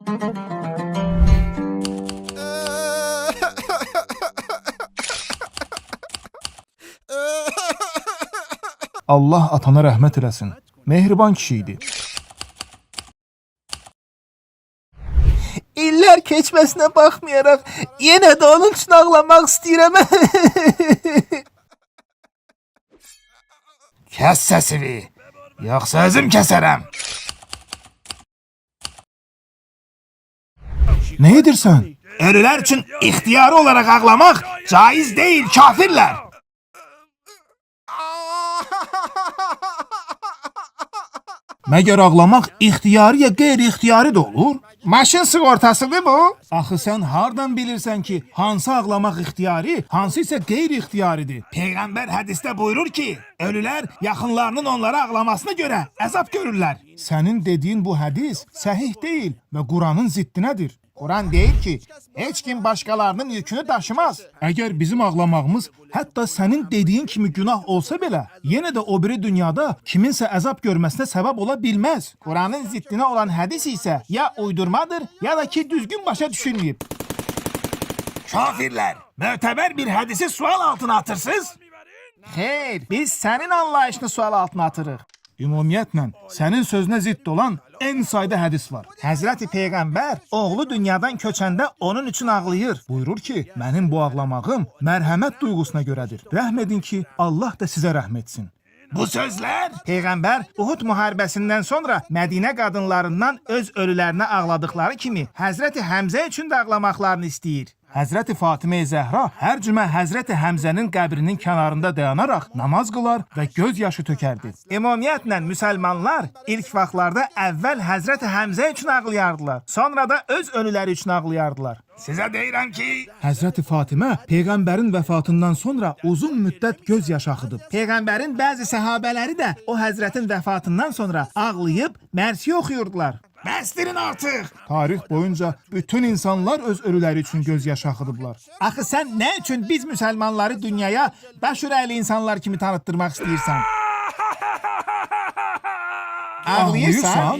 Allah atana rəhmət eləsin. Mehriban kişi idi. İllər keçməsinə baxmayaraq yenə də onun üçün ağlamaq istəyirəm. Kəs səsini, yoxsa özüm kəsərəm. Nə edirsən? Ölülər üçün ixtiyari olaraq ağlamaq caiz deyil, kafirlər. Məgər ağlamaq ixtiyari ya qeyri-ixtiyari də olur? Maşın sığortasıdır bu? Axı sən hardan bilirsən ki, hansı ağlamaq ixtiyari, hansı isə qeyri-ixtiyaridir? Peyğəmbər hədisdə buyurur ki, ölülər yaxınlarının onlara ağlamasına görə əzab görürlər. Sənin dediyin bu hədis səhih deyil və Quranın ziddinədir. Quran deyir ki, heç kim başqalarının yükünü daşımaz. Əgər bizim ağlamağımız hətta sənin dediyin kimi günah olsa belə, yenə də o biri dünyada kiminsə əzab görməsinə səbəb ola bilməz. Quranın ziddinə olan hədis isə ya uydurmadır, ya da ki düzgün başa düşülməyib. Kafirlər, mötəbər bir hədisi sual altına atırsınız? Xeyr, biz sənin anlayışını sual altına atırıq. Ümumiyyətlə, sənin sözünə zidd olan en sayda hədis var. Həzrəti Peyğəmbər oğlu dünyadan köçəndə onun üçün ağlayır. Buyurur ki, mənim bu ağlamağım mərhəmət duyğusuna görədir. Rəhm edin ki, Allah da sizə rəhm etsin. Bu sözlər Peyğəmbər Uhud müharibəsindən sonra Mədinə qadınlarından öz ölülərinə ağladıkları kimi Həzrəti Həmzə üçün də ağlamaqlarını istəyir. Həzrəti Fatimə Zəhra hər cümə Həzrəti Həmzənin qəbrinin kənarında dayanaraq namaz qılar və göz yaşı tökərdi. Ümumiyyətlə, müsəlmanlar ilk vaxtlarda əvvəl Həzrəti Həmzə üçün ağlayardılar, sonra da öz ölüləri üçün ağlayardılar. Sizə deyirəm ki, Həzrəti Fatimə Peyğəmbərin vəfatından sonra uzun müddət göz yaşı axıdıb. Peyğəmbərin bəzi səhabələri də o Həzrətin vəfatından sonra ağlayıb mərsiyə oxuyurdular. Bəsdirin artıq! Tarix boyunca bütün insanlar öz ölüləri üçün göz yaşı axıdıblar. Axı sən nə üçün biz müsəlmanları dünyaya daşürəli insanlar kimi tanıtdırmaq istəyirsən? Ağlayırsan?